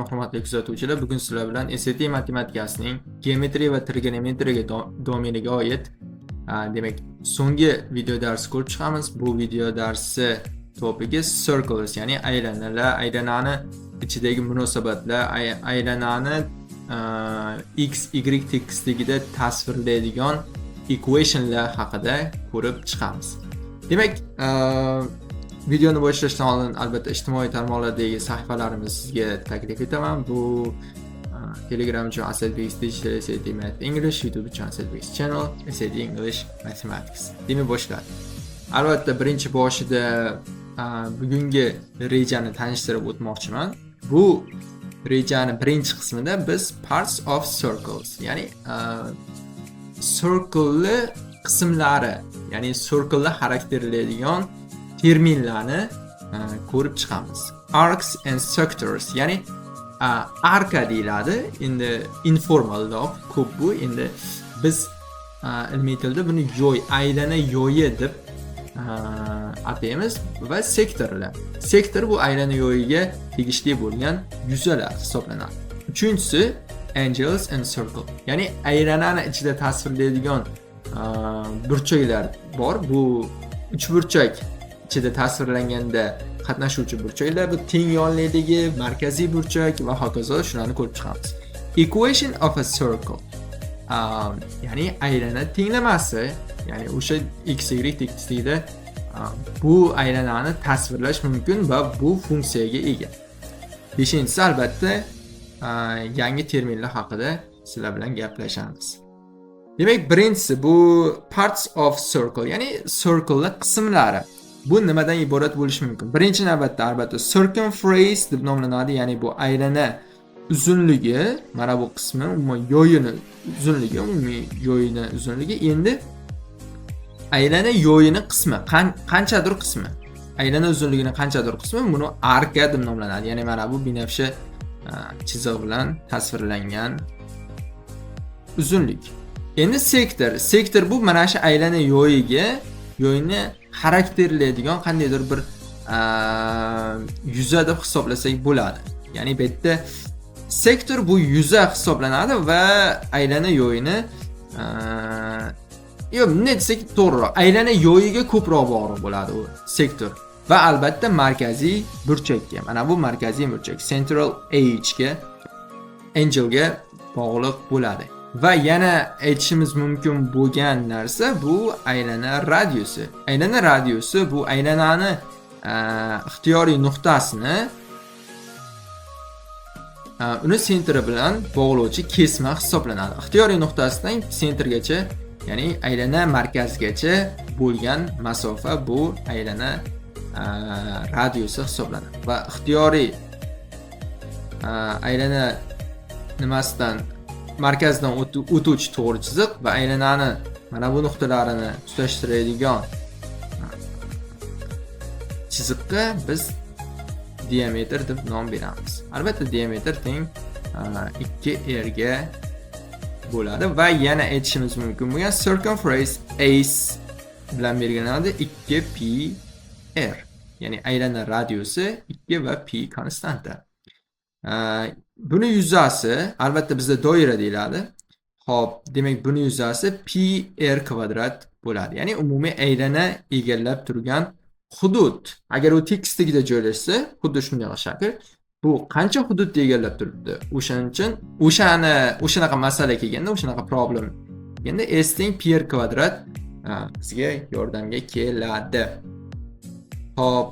Hurmatli kuzatuvchilar, bugun sizlar bilan SAT matematikasining geometriya va trigonometriya domeniga oid demak so'nggi video darsi ko'rib chiqamiz. Bu video darsi topigi circles, ya'ni aylanalar, aylanani ichidagi munosabatlar, aylanani x, y tekisligida tasvirlaydigan equationlar haqida ko'rib chiqamiz. Demak, videoni boshlashdan oldin albatta ijtimoiy tarmoqlardagi sahifalarimizni sizga taklif etaman. Bu Telegram uchun Asadbek Digital SAT Math English, YouTube uchun Asadbek Channel SAT English Mathematics. Demak boshlaylik. Albatta birinchi boshida bugungi rejani tanishtirib o'tmoqchiman. Bu rejani birinchi qismida biz parts of circles, ya'ni circle qismlari, ya'ni circle xarakterlaydigan terminlarni ko'rib chiqamiz. Arcs and sectors, ya'ni arka deyiladi. Endi informalroq ko'p bu. Endi biz ilmiy tilda buni yo'y, aylana yo'yi deb ataymiz va sektorlar. Sektor bu aylana yo'yiga tegishli bo'lgan yuzalar hisoblanadi. Uchinchisi angles and circle, ya'ni aylanani ichida tasvirlaydigan burchaklar bor. Bu uchburchak ichida tasvirlanganda qatnashuvchi burchaklar, bu teng yonlidagi markaziy burchak va hokazo, shularni ko'rib chiqamiz. Equation of a circle, ya'ni aylana tenglamasi, ya'ni o'sha x, y tekisligida bu aylanani tasvirlash mumkin va bu funksiyaga ega. Beshinchisi albatta yangi terminlar haqida sizlar bilan gaplashamiz. Demak, birinchisi bu parts of circle, ya'ni circle qismlari. Bu nimadan iborat bo'lishi mumkin? Birinchi navbatda albatta circumference deb nomlanadi, ya'ni bu aylana uzunligi, mana bu qismi umuman yo'yini uzunligi, umumiy yo'yini uzunligi. Endi aylana yo'yini qismi, qanchadir qismi, aylana uzunligining qanchadir qismi buni arka deb nomlanadi. Ya'ni mana bu binafsha chiziq bilan tasvirlangan uzunlik. Endi sektor bu mana shu aylana yo'yini xarakterlaydigan qandaydir bir yuza deb hisoblasak bo'ladi. Ya'ni bu yerda sektor bu yuza hisoblanadi va aylana yo'yini ne desak to'g'riroq, aylana yo'yiga ko'proq bog'liq bo'ladi u sektor. Va albatta markaziy burchakka. Mana bu markaziy burchak central angle ga bog'liq bo'ladi. Va yana aytishimiz mumkin bo'lgan narsa bu aylana radiusi. Aylana radiusi bu aylanani ixtiyoriy nuqtasini uni sentri bilan bog'lovchi kesma hisoblanadi. Ixtiyoriy nuqtasidan sentrgacha, ya'ni aylana markazigacha bo'lgan masofa bu aylana radiusi hisoblanadi. Va ixtiyoriy aylana nimasidan, markazdan o'tuvchi to'g'ri chiziq va aylanani mana bu nuqtalarini tutashtiradigan chiziqqa biz diametr deb nom beramiz. Albatta diametr teng 2r ga bo'ladi va yana aytishimiz mumkin bo'lgan circumference ace bilan belgilanadi 2πr, ya'ni aylana radiusi 2 va p konstanta. Buni yuzasi albatta bizda doira deyiladi. Xo'p, demak buni yuzasi πr kvadrat bo'ladi. Ya'ni umumiy aylana egallab turgan hudud. Agar u tekisligida joylashsa, xuddi shunday shakl, bu qancha hududni egallab turibdi? O'shaning uchun o'shanaqa masala kelganda, o'shanaqa problem kelganda s teng πr kvadrat bizga yordamga keladi. Xo'p,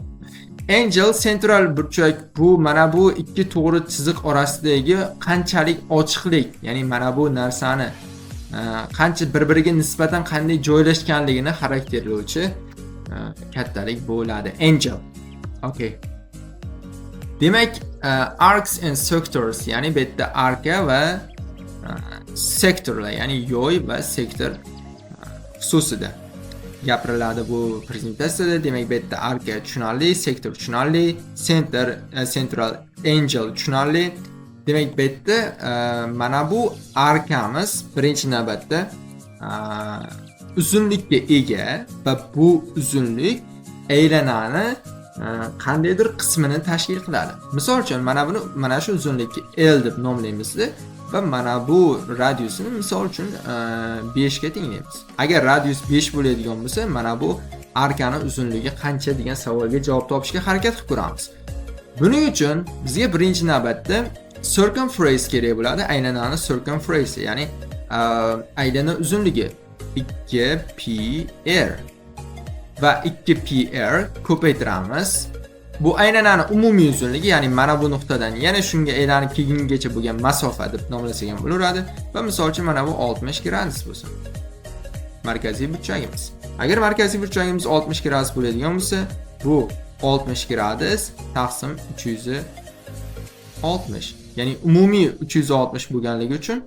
angle central burchak, bu mana bu ikki to'g'ri chiziq orasidagi qanchalik ochiqlik, ya'ni mana bu narsani qancha bir-biriga nisbatan qanday joylashganligini xarakterlovchi kattalik bo'ladi angle. Okay. Demak, arcs and sectors, ya'ni bu yerda arka va sektorlar, ya'ni yo'y va sektor xususida gapiriladi bu prezentatsiyada. Demak, bu yerda arka tushunarli, sektor tushunarli, central angle tushunarli. Demak, bu yerda mana bu arkamiz birinchi navbatda uzunlikka ega va bu uzunlik aylanani qandaydir qismini tashkil qiladi. Misol uchun mana shu uzunlikni L deb nomlaymiz va mana bu radiusini misol uchun 5 ga tenglaymiz. Agar radius 5 bo'ladigan bo'lsa, mana bu arkani uzunligi qancha degan savolga javob topishga harakat qilib ko'ramiz. Buning uchun bizga birinchi navbatda circumference kerak bo'ladi. Aylanani circumference, ya'ni aylana uzunligi 2πr va 2πr ko'paytiramiz. Bu aylanani umumiy uzunligi, ya'ni mana bu nuqtadan yana shunga aylanib kelgungacha bo'lgan masofa deb nomlasak ham bo'laveradi va misol uchun mana bu 60 gradus bo'lsin. Markaziy burchagimiz. Agar markaziy burchagimiz 60 gradus bo'ladigan bo'lsa, bu 60 gradus taqsim 360. Ya'ni umumiy 360 bo'lganligi uchun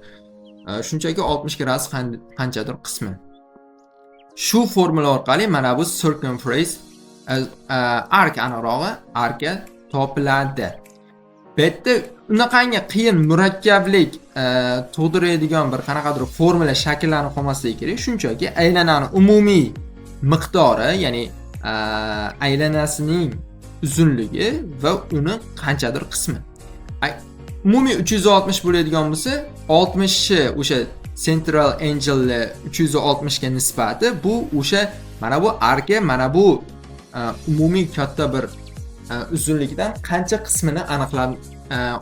shunchaki 60 gradus qanchadir qismi. Shu formula orqali mana bu circumference ark anarog'i arka topiladi. Bu yerda unaqangi qiyin murakkablik tug'diradigan bir qanaqadir formula shakllanib qolmasligi kerak. Shunchaki aylanani umumiy miqdori, ya'ni aylanasining uzunligi va uni qanchadir qismi. Umumiy 360 bo'ladigan bo'lsa, 60 ni o'sha central angle 360 ga nisbati bu o'sha mana bu arka, mana bu umumiy katta bir uzunlikdan qancha qismini aniqlab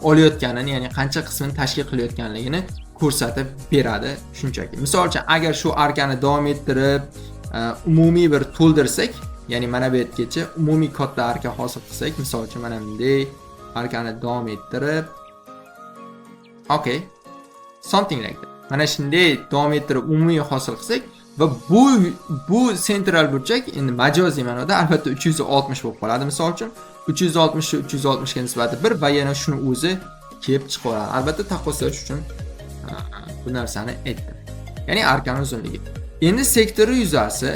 olayotganini, ya'ni qancha qismini tashkil qilayotganligini ko'rsatib beradi shunchaki. Misol uchun, agar shu arkani davom ettirib umumiy bir to'ldirsak, ya'ni mana bu yergacha umumiy katta arka hosil qilsak, misol uchun mana bunday arkani davom ettirib, okay, something like that. Mana shunday davom ettirib umumiy hosil qilsak va bu central burchak endi majoziy ma'noda albatta 360 bo'lib qoladi. Misol uchun 360 ni 360 ga nisbati 1 va yana shuni o'zi kelib chiqaradi. Albatta taqqoslash uchun bu narsani aytdim. Ya'ni arkani uzunligi. Endi sektori yuzasi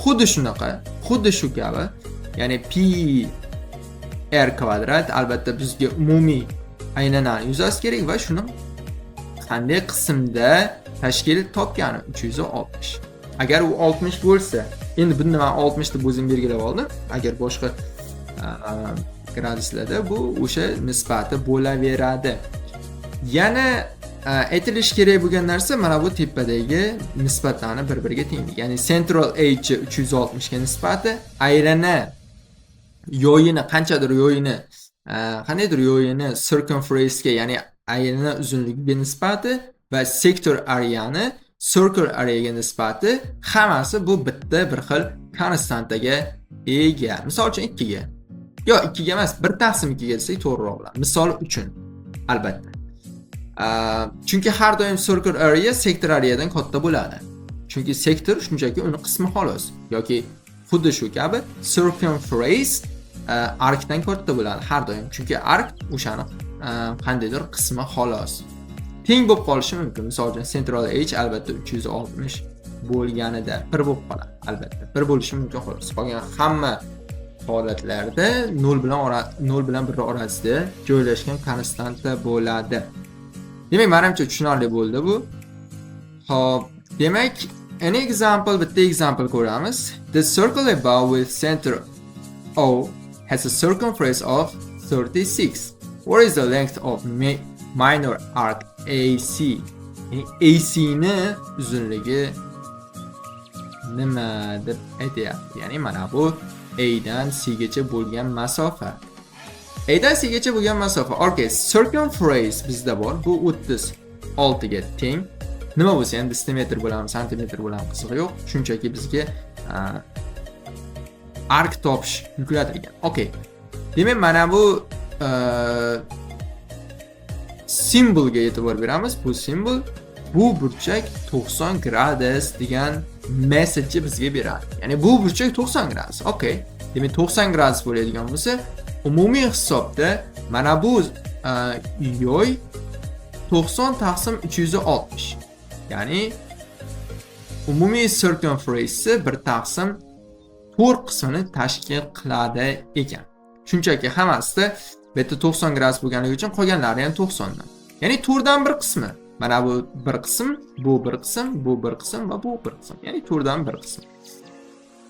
xuddi shunaqa, xuddi shu kabi, ya'ni pi r kvadrat, albatta bizga umumiy aylanani yuzasi kerak va shuni qanday qismda tashkil topgani 360. Agar u 60 bo'lsa, endi buni men 60 deb o'zim belgilab oldim. Agar boshqa graduslarda bu o'sha nisbati bo'laveradi. Yana aytilish kerak bo'lgan narsa mana bu tepadagi nisbatlarni bir-biriga tenglik. Ya'ni central edge 360 ga nisbati aylana yo'yini qanchadir yo'yini qandaydir yo'yini circumference ga, ya'ni aylana uzunligiga nisbati va sektor areani circle areaga nisbati hammasi bu bitta bir xil konstantaga ega. Misol uchun 2 ga. Yo, 2 ga emas, 1/2 ga desak to'g'riroq bo'ladi. Misol uchun albatta. Chunki har doim circle area sektor areadan katta bo'ladi. Chunki sektor shunchaki uni qismi xolos, yoki xuddi shu kabi circumference arkdan katta bo'ladi har doim. Chunki ark o'shani qandaydir qismi xolos. Teng bo'lib qolishi mumkin. Misol uchun central edge albatta 360 bo'lganida 1 bo'lib qoladi. Albatta 1 bo'lishi mumkin xolos. Qolgan hamma holatlarda 0 bilan 1 orasida joylashgan konstanta bo'ladi. Demak, menimcha tushunarli bo'ldi bu. Xo'p, demak, bitta example ko'ramiz. The circle above with center O has a circumference of 36. What is the length of minor arc AC? AC ni uzunligi nima deb aytayapti? Ya'ni mana bu A dan C gacha bo'lgan masofa. A dan C gacha bo'lgan masofa. Okay, circumference bizda bor. Bu 36 ga teng. Nima bo'lsa ham decimetr bo'lami, santimetr bo'lami qizig'i yo'q. Shunchaki bizga ark topish yuklatilgan. Okay. Demak, mana bu simbolga e'tibor beramiz. Bu simbol bu burchak 90 gradus degan message bizga beradi. Ya'ni bu burchak 90 gradus. Okay. Demak, 90 gradus bo'ladigan bo'lsa, umumiy hisobda mana bu yo'y 90 / 360. Ya'ni umumiy circumference 1/4 qismini tashkil qiladi ekan. Shunchaki hammasida bu yerda 90 gradus bo'lganligi uchun qolganlari ham 90 dan. Ya'ni 4 dan 1 qismi. Mana bu bir qism, bu bir qism, bu bir qism va bu bir qism. Ya'ni 4 dan 1 qism.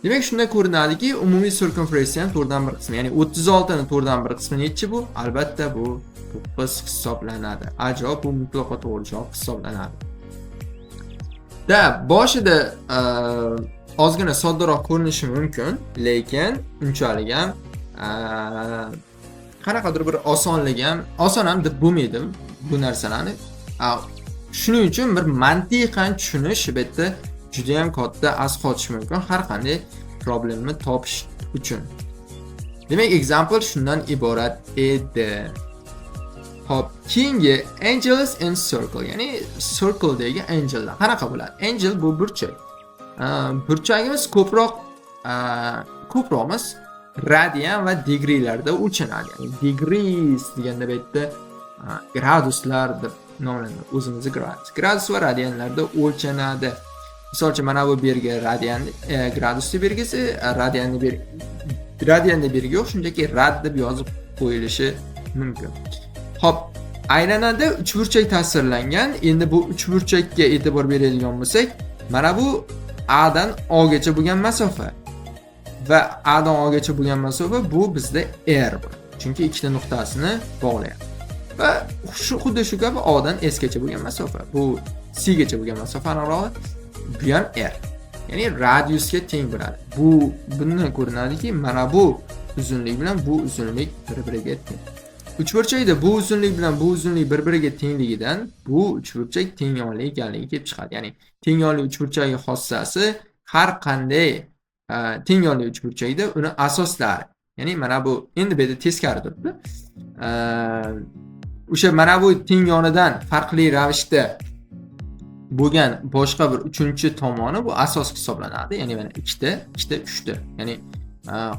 Demak, shunda ko'rinadiki, umumiy circumferencening 4dan 1 qismi, ya'ni 36 ning 4dan 1 qismi nechi bu? Albatta bu 9 hisoblanadi. Javob bu mutlaqo to'g'ri javob hisoblanadi. Boshida ozgina soddaroq ko'rinishi mumkin, lekin unchalik ham qanaqadir bir oson ham deb bo'lmaydi bu narsalarni. Shuning uchun bir mantiqan tushunish bu yerda juda ham katta as qotish mumkin har qanday problemni topish uchun. Demak, example shundan iborat edi. Hop, keyingi angels in circle, ya'ni circle degi angellar qanaqa bo'ladi? Angel bu burchak. Burchagimiz ko'proq emas, radian va degreelarda o'lchanadi. Ya'ni degrees deganda bu yerda graduslar deb nomlanadi. O'zimizni gradus va radianlarda o'lchanadi. Misol uchun mana bu bergi radian gradusni belgisi, radianni belgi yo'q, shunchaki rad deb yozib qo'yilishi mumkin. Hop, aylanada uchburchak tasvirlangan. Endi bu uchburchakka e'tibor beradigan bo'lsak, mana bu A dan O gacha bo'lgan masofa va A dan O gacha bo'lgan masofa bu bizda R. Chunki ikkita nuqtasini bog'layapti. Va xuddi shu kabi O dan S gacha bo'lgan masofa. Bu C gacha bo'lgan masofani arog'i bu ham R. Ya'ni radiusga teng bo'ladi. Bundan ko'rinadiki, mana bu uzunlik bilan bu uzunlik bir-biriga teng. Uchburchakda bu uzunlik bilan bu uzunlik bir-biriga tengligidan bu uchburchak teng yonli ekanligi kelib chiqadi. Ya'ni teng yonli uchburchakning xossasi har qanday teng yonli uchburchakda uni asoslari. Ya'ni mana bu endi bu yerda teskari turibdi. O'sha mana bu teng yonidan farqli ravishda bo'lgan boshqa bir uchinchi tomoni bu asos hisoblanadi. Ya'ni mana 2 ta 3 ta. Ya'ni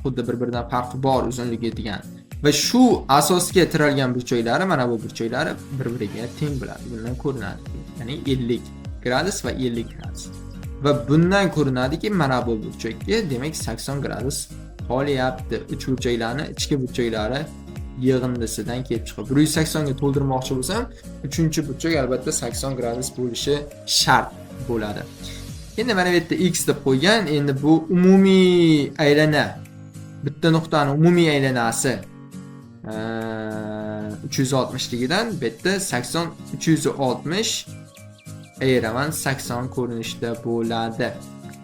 xuddi bir-biridan farqi bor uzunligi degan. Va shu asosga tiralgan burchaklari mana bu burchaklari bir-biriga teng bo'ladi. Bundan ko'rinadi. Ya'ni 50 gradus va 50 gradus. Va bundan ko'rinadiki, mana bu burchakka demak 80 gradus qolyapti. Uch burchaklarni ichki burchaklari yig'indisidan kelib chiqib 180 ga to'ldirmoqchi bo'lsam, uchinchi burchak albatta 80 gradus bo'lishi shart bo'ladi. Endi mana bu yerda x deb qo'ygan. Endi bu umumiy aylana. Bitta nuqtaning umumiy aylanasi 360 ligidan bu yerda 80 360 ayiraman 80 ko'rinishda bo'ladi.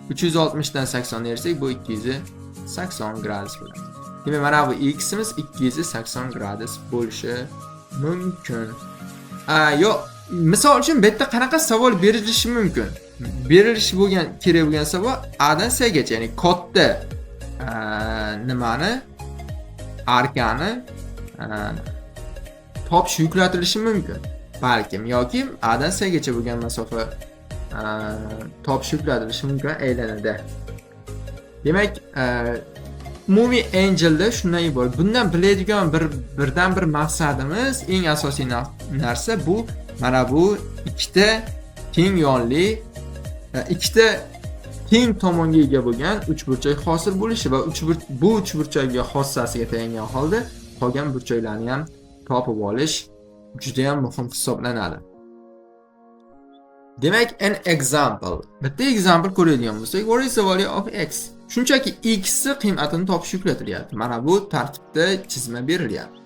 360 dan 80 ayirsak bu 280 gradus bo'ladi. Demak, mana bu x'imiz 280 gradus bo'lishi mumkin. Yo'q, misol uchun bu yerda qanaqa savol berilishi mumkin? Berilishi kerak bo'lgan savol A dan C gacha, ya'ni katta nimani arkani topish yuklatilishi mumkin. Balkim yoki A dan C gacha bo'lgan masofa topish yuklatilishi mumkin aylanada. Demak, umumiy angelda shundan iborat. Bundan biladigan birdan bir maqsadimiz, eng asosiy narsa bu mana bu ikkita teng yonli, ikkita teng tomonga ega bo'lgan uchburchak hosil bo'lishi va bu uchburchakga xossasiga tayangan holda qolgan burchaklarni ham topib olish juda ham muhim hisoblanadi. Demak, an example. Bitta example ko'radigan bo'lsak, what is the value of x? Shunchaki x ni qiymatini topish yuklatilyapti. Mana bu tartibda chizma berilyapti.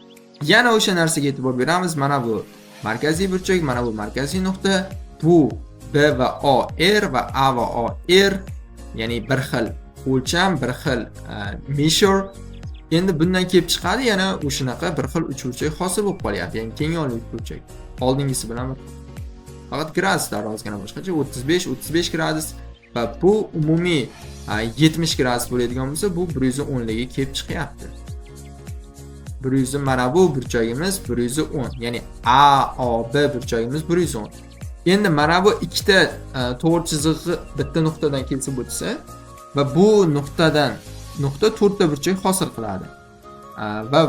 Yana o'sha narsaga e'tibor beramiz. Mana bu markaziy burchak, mana bu markaziy nuqta, bu B va O R va A va O R, ya'ni bir xil o'lcham, bir xil measure. Endi bundan kelib chiqadi, yana o'shanaqa bir xil uchburchak hosil bo'lib qolyapti. Ya'ni teng yonli uchburchak. Oldingisi bilan faqat graduslar ozgina boshqacha, 35 gradus va bu umumiy 70 gradus bo'ladigan bo'lsa, bu 110 liga kelib chiqyapti. 100, mana bu burchagimiz 110, ya'ni AOB burchagimiz 110. Endi mana bu ikkita to'g'ri chizig'i bitta nuqtadan kelsa bo'lsa va bu nuqta 4 ta burchak hosil qiladi. Va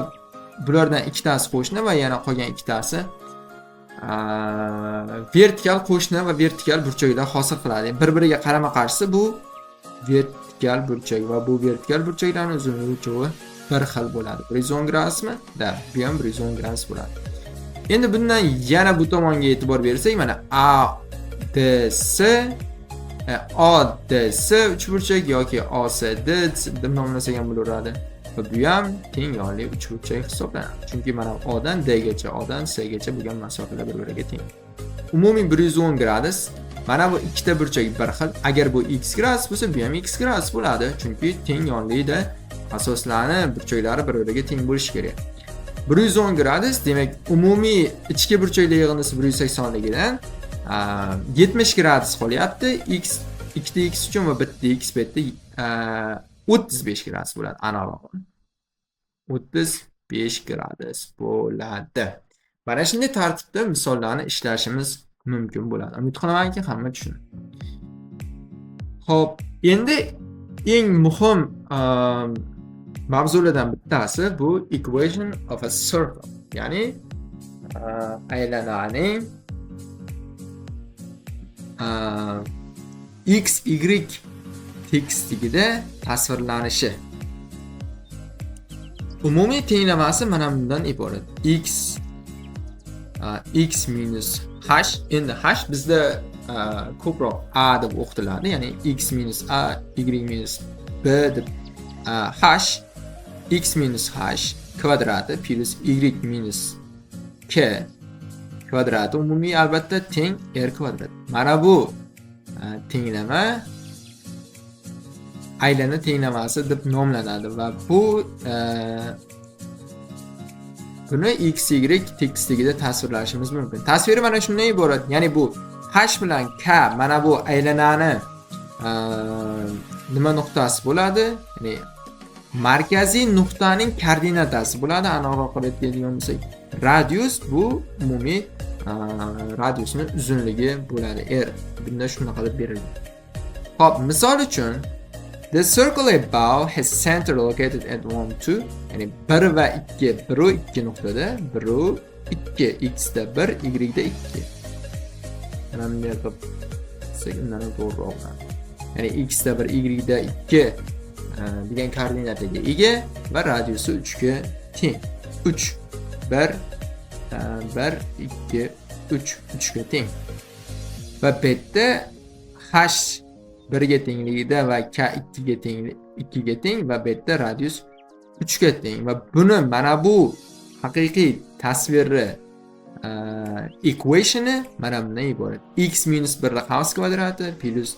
bulardan ikkitasi qo'shni va yana qolgan ikkitasi vertikal qo'shni va vertikal burchaklar hosil qiladi. Bir-biriga qarama-qarshi bu vertikal burchak va bu vertikal burchaklarning uzunligi uchovi bir xil bo'ladi. 110 gradusmi? Da, bu ham 110 gradus bo'ladi. Endi bundan yana bu tomonga e'tibor bersak, mana A D C ADS uchburchak yoki ACD deb nomlasak ham bo'laveradi. Va bu ham teng yonli uchburchak hisoblanadi. Chunki mana O dan D gacha, O dan C gacha bo'lgan masofalar bir-biriga teng. Umumiy 110 gradus. Mana bu ikkita burchak bir xil. Agar bu x gradus bo'lsa, bu ham x gradus bo'ladi. Chunki teng yonlikda asoslanib burchaklari bir-biriga teng bo'lishi kerak. 110 gradus demak umumiy ichki burchaklar yig'indisi 180 ligidan 70 gradus qolyapti. X ikkita x uchun va bitta x bu yerda 35 gradus bo'ladi analog'i. 35 gradus bo'ladi. Mana shunday tartibda misollarni ishlashimiz mumkin bo'ladi. Umid qilamanki hamma tushunadi. Xo'p, endi eng muhim mavzulardan bittasi bu equation of a circle, ya'ni aylananing x, y tekisligida tasvirlanishi. Umumiy tenglamasi mana bundan iborat. X minus h. Endi h bizda ko'proq a deb o'qitiladi, ya'ni x minus a, y minus b deb h, x minus h kvadrati plus y minus k kvadrati umumiy albatta teng r kvadrat. Mana bu tenglama aylana tenglamasi deb nomlanadi va bu buni x, y tekisligida tasvirlashimiz mumkin. Tasviri mana shundan iborat. Ya'ni bu h bilan k mana bu aylanani nima nuqtasi bo'ladi? Ya'ni markaziy nuqtaning koordinatasi bo'ladi. Aniqroq aytadigan bo'lsak, radius bu umumiy radiusning uzunligi bo'ladi r. Bunda shunaqa deb berilgan. Xo'p, misol uchun the circle above has center located at 1, 2. Ya'ni 1 va 2, 1 va 2 nuqtada, 1 va 2, x da 1, y da 2. Mana bunday qilib undan to'g'riroq. Ya'ni x da 1, y da 2 degan koordinataga ega va radiusi 3 ga teng. 3 1 1 2 3 3 ga teng. Va bu yerda h 1 ga tengligida va k 2 ga teng, 2 ga teng va bu yerda radius 3 ga teng va buni mana bu haqiqiy tasviri equationi mana bundan iborat. X minus 1 ni house kvadrati plus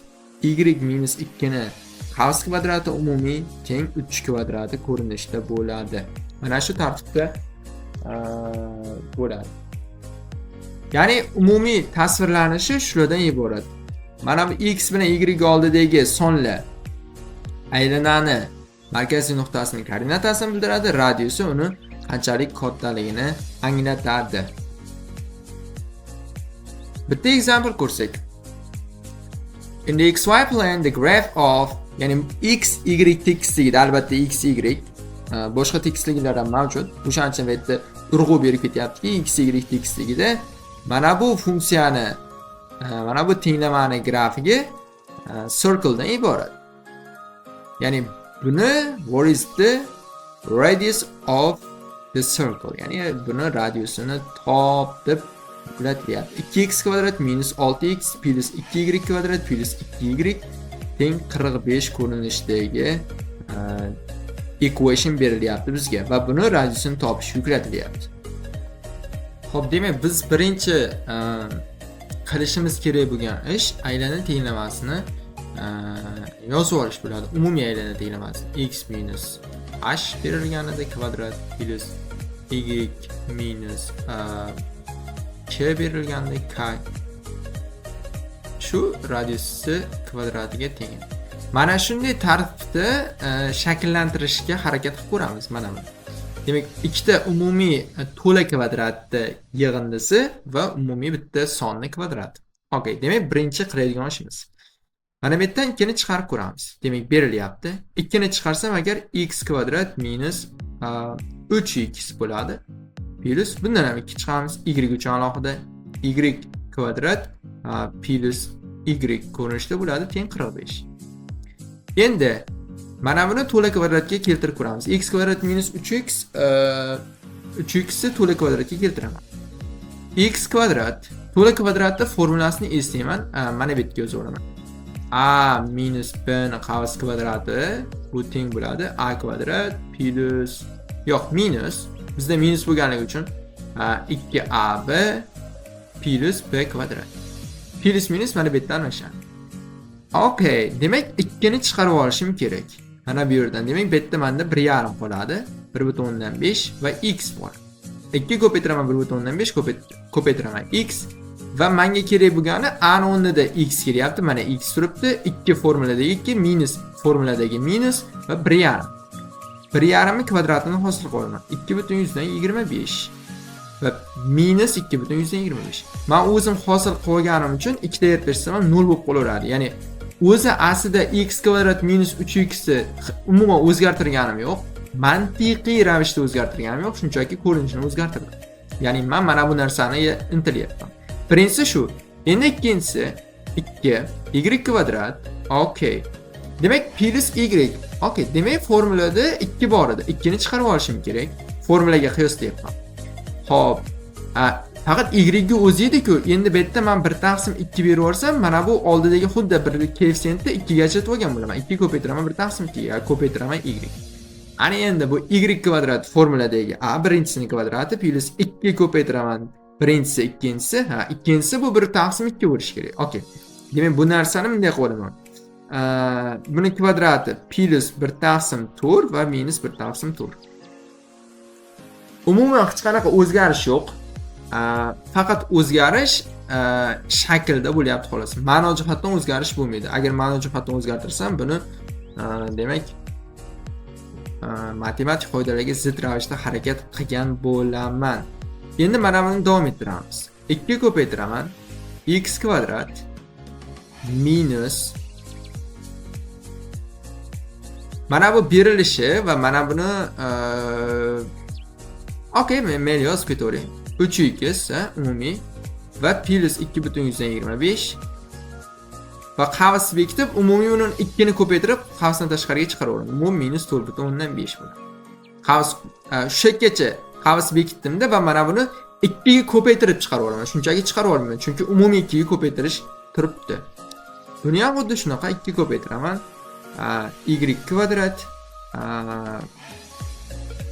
y minus 2 ni house kvadrati umumiy teng 3 kvadrati ko'rinishda bo'ladi. Mana shu tartibda bo'ladi. Ya'ni umumiy tasvirlanishi shulardan iborat. Mana bu x bilan y oldidagi sonlar aylanani markaziy nuqtasining koordinatasini bildiradi, radiusi uni qanchalik kattaligini anglatadi. Bitta eksempl ko'rsak. In the xy plane the graph of, ya'ni x, y tekisligida, albatta x, y boshqa tekisliklar ham mavjud. O'shaning uchun bu yerda urg'u berib ketyaptiki, x, y tekisligida mana bu funksiyani, mana bu tenglamani grafigi circle dan iborat. Ya'ni buni what is the radius of the circle? Ya'ni buni radiusini top deb belgilayapti. 2x kvadrat minus 6x plus 2y kvadrat plus 2y teng 45 ko'rinishdagi equation berilyapti bizga va buni radiusini topish yuklatilyapti. Xo'p, demak biz birinchi qilishimiz kerak bo'lgan ish aylana tenglamasini yozib olish bo'ladi. Umumiy aylana tenglamasi x minus h berilganida kvadrat plus y minus k berilganda k shu radiusi kvadratiga teng. Mana shunday tartibda shakllantirishga harakat qilib ko'ramiz mana buni. Demak, ikkita umumiy to'la kvadratni yig'indisi va umumiy bitta sonni kvadrati. Okay, demak birinchi qiladigan ishimiz. Mana bu yerdan 2 ni chiqarib ko'ramiz. Demak, berilyapti. 2 ni chiqarsam agar x kvadrat minus 3x bo'ladi. Plus bundan ham 2 chiqaramiz. Y uchun alohida y kvadrat plus y ko'rinishda bo'ladi teng 45. Endi mana buni to'la kvadratga keltirib ko'ramiz. X kvadrat minus 3x 3x ni to'la kvadratga keltiraman. X kvadrat to'la kvadratning formulasini eslayman. Mana bu yerga yozaman. a minus b ni qavs kvadrati bu teng bo'ladi a kvadrat plus yo'q minus bizda minus bo'lganligi uchun 2ab plus b kvadrat. Plus minus mana bu yerdan almashadi. Okay, demak 2 ni chiqarib olishim kerak. Mana bu yerdan. Demak, bu yerda menda 1,5 qoladi. 1,5 va x bor. 2 ko'paytiraman 1,5 ko'paytiraman x va menga kerak bo'lgani a ni o'rnida x kelyapti. Mana x turibdi. 2 formuladagi 2 minus formuladagi minus va 1,5. 1,5 kvadratini hosil qilaman. 2,125 va minus 2,125. Men o'zim hosil qilganim uchun 2 ta ertashsam 0 bo'lib qolaveradi. Ya'ni o'zi aslida x kvadrat minus 3x ni umuman o'zgartirganim yo'q. Mantiqiy ravishda o'zgartirganim yo'q, shunchaki ko'rinishini o'zgartirdim. Ya'ni men mana bu narsani intilyapman. Birinchisi shu. Endi ikkinchisi 2 y kvadrat. Okay. Demak plus y. Okay, demak formulada 2 bor edi. 2 ni chiqarib olishim kerak. Formulaga qiyoslayapman. Xo'p, faqat y ga o'zi edi-ku. Endi bu yerda men 1/2 berib yuborsam, mana bu oldidagi xuddi bir koeffitsiyentni 2 ga ajratib olgan bo'laman. 2 ko'paytiraman 1/2 ga ko'paytiraman y. Ana endi bu y kvadrat formuladagi a birinchisining kvadrati plus 2 ko'paytiraman birinchisi ikkinchisi. Ikkinchisi bu 1/2 bo'lishi kerak. Okay. Demak, bu narsani bunday qilaman. Buni kvadrati plus 1/4 va minus 1/4. Umuman hech qanaqa o'zgarish yo'q. Faqat o'zgarish shaklda bo'lyapti xolos. Ma'no jihatdan o'zgarish bo'lmaydi. Agar ma'no jihatdan o'zgartirsam, buni demak matematik qoidalarga zid ravishda harakat qilgan bo'laman. Endi mana buni davom ettiramiz. 2 ko'paytiraman x kvadrat minus mana bu berilishi va mana buni okay, men yozib ketaverayim. 3x umumiy va plus 2,125 va qavs bekitib umumiy uni 2 ni ko'paytirib qavsdan tashqariga chiqaraveraman. Umum minus 4,5 bo'ladi. Qavs shu yergacha qavs bekitdimda va mana buni 2 ga ko'paytirib chiqaraveraman. Shunchaki chiqarib olmayman, chunki umumiy 2 ga ko'paytirish turibdi. Buni ham xuddi shunaqa 2 ko'paytiraman. Y kvadrat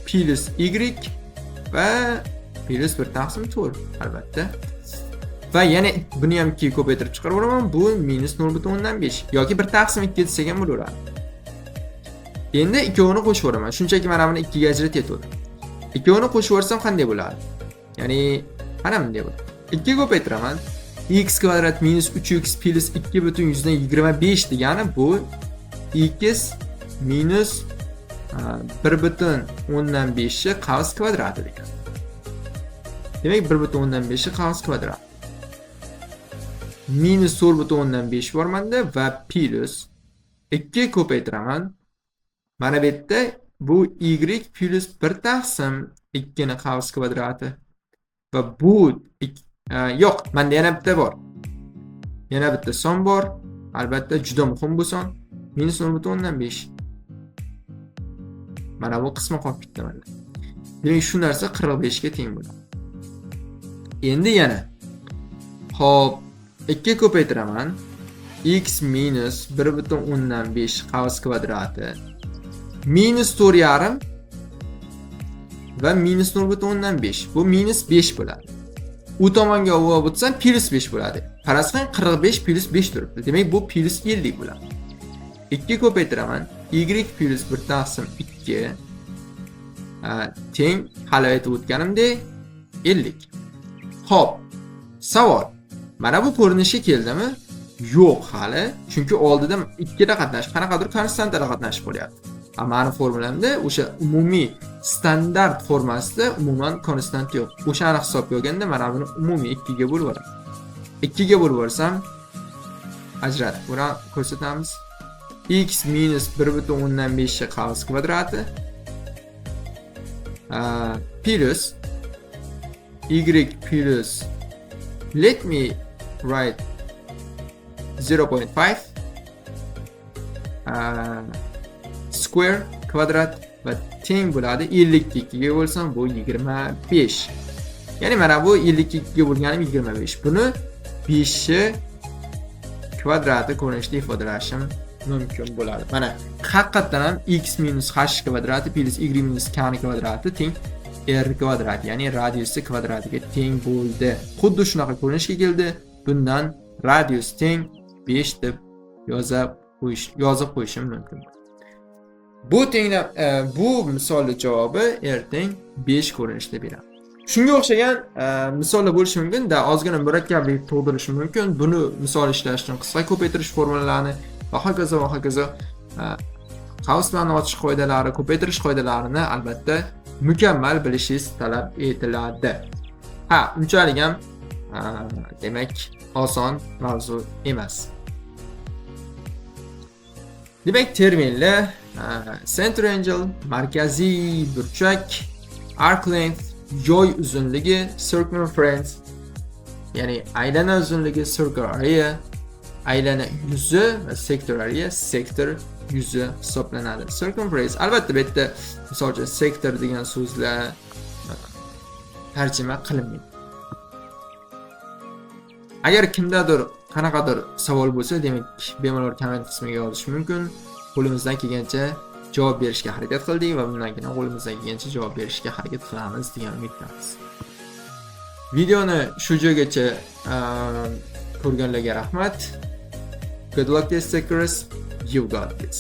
plus y va plus 1/4 albatta. Va yana buni ham 2 ga ko'paytirib chiqaraveraman. Bu minus 0,5 yoki 1/2 desak ham bo'laveradi. Endi ikkovini qo'shib yuboraman. Shunchaki mana buni 2 ga ajratyapman. Ikkovini qo'shib yuborsam qanday bo'ladi? Ya'ni mana bunday bo'ladi. 2 ga ko'paytiraman. X kvadrat minus 3x plus 2,125 degani bu x minus 1,15 qavs kvadrati degani. Demak 1,15 qavs kvadrat. Minus 4,15 bor menda va plus 2 ko'paytiraman. Mana bu yerda bu y plus 1/2 ni qavs kvadrati. Va bu yo'q, menda yana bitta bor. Yana bitta son bor. Albatta juda muhim bu son. Minus 0,15. Mana bu qismi qolib ketdi menda. Demak shu narsa 45 ga teng bo'ladi. Endi yana. Xo'p, 2 ko'paytiraman. X minus 1,15 qavs kvadrati. Minus 4,5 va minus 0,15. Bu minus 5 bo'ladi. U tomonga olib o'tsam plus 5 bo'ladi. Qarasang 45 plus 5 turibdi. Demak bu plus 50 bo'ladi. 2 ko'paytiraman. Y plus 1/2 teng hali aytib o'tganimdek 50. Xo'p, savol. Mana bu ko'rinishga keldimi? Yo'q hali, chunki oldida 2 da qatnash, qanaqadir konstantada qatnashib qolyapti. Mani formulamda o'sha umumiy standart formasida umuman konstant yo'q. O'shani hisobga olganda mana buni umumiy 2 ga bo'lib olaman. 2 ga bo'lib olsam ajratib buni ko'rsatamiz. X minus 1,15 qavs kvadrati plus y plus let me write 0.5 square kvadrat va teng bo'ladi 52 ga bo'lsam bu 25. Ya'ni mana bu 52 ga bo'lgani 25. Buni 5 kvadrati ko'rinishda ifodalashim mumkin bo'ladi. Mana haqiqatan ham x minus h kvadrati plus y minus k kvadrati teng r kvadrat, ya'ni radiusi kvadratiga teng bo'ldi. Xuddi shunaqa ko'rinishga keldi. Bundan radius teng 5 deb yozib qo'yishim mumkin. Bu misolning javobi r teng 5 ko'rinishda beradi. Shunga o'xshagan misollar bo'lishi mumkin, ozgina murakkablik tug'dirishi mumkin. Buni misol ishlash uchun qisqa ko'paytirish formulalarini va hokazo Hausmann ochish qoidalari, ko'paytirish qoidalarini albatta mukammal bilishingiz talab etiladi. Unchalik ham demak oson mavzu emas. Demak, terminlar center angle, markaziy burchak, arc length, yoy uzunligi, circumference, ya'ni aylana uzunligi, circle area, aylana yuzi va sektor area, sektor yuzi hisoblanadi. Circumference albatta bu yerda misol uchun sektor degan so'zlar tarjima qilinmaydi. Agar kimdadir qanaqadir savol bo'lsa, demak bemalol komment qismiga yozish mumkin. Qo'limizdan kelgancha javob berishga harakat qildik va bundan keyin qo'limizdan kelgancha javob berishga harakat qilamiz degan umiddamiz. Videoni shu joygacha ko'rganlarga rahmat. Good luck test takers. You got this.